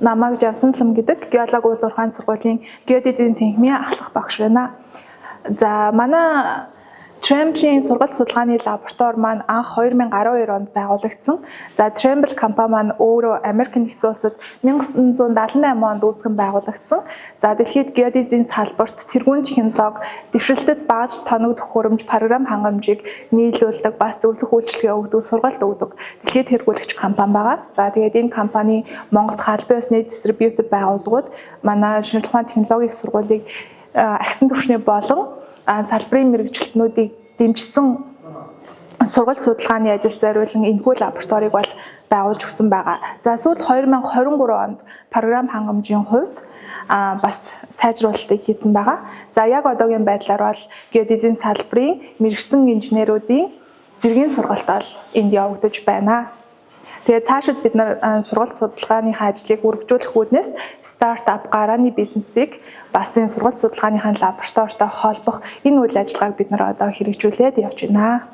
Намайг Жавцанлам гэдэг геологи уул уурхайн сургуулийн геодезийн танхимын ахлах багш байна. За манай Tremble-ийн сургалт судалгааны лаборатори маань анх 2012 онд байгуулагдсан. За Tremble компани маань өөрөө Америк нэгдсэн улсад 1978 онд үүсгэн байгуулагдсан. За дэлхийд геодезийн салбарт тэргуун технологи, дэвшилтэд багаж тоног төхөөрөмж, програм хангамжийг нийлүүлдэг, бас зөвлөх үйлчилгээ өгдөг, сургалт өгдөг дэлхийд хэрэглэгч компани байгаа. За тэгээд энэ компани Монголд халбын усны дистрибьютор байгууллагууд манай шинжлэх ухааны технологийн сургуулийг агсан түвшний болон салбарын мэргэжилтнүүдийг дэмжсэн сургалт судалгааны ажилд зориулсан энэхүү лабораторийг бол байгуулж өгсөн байгаа. За сүүлд 2023 онд програм хангамжийн хувьд бас сайжруулалтыг хийсэн байгаа. За яг одоогийн байдлаар бол геодезийн салбарын мэргэжсэн инженеруудын зэргийн сургалт бол энд явагдаж байна. Тэгээд цаашид бид нар сургалт судалгааныхаа ажлыг үргэлжлүүлэх үүднээс стартап гарааны бизнесийг бас энэ сургалт судалгааныхаа лабораторитой холбох энэ үйл ажиллагааг бид нар одоо хэрэгжүүлээд явж байна.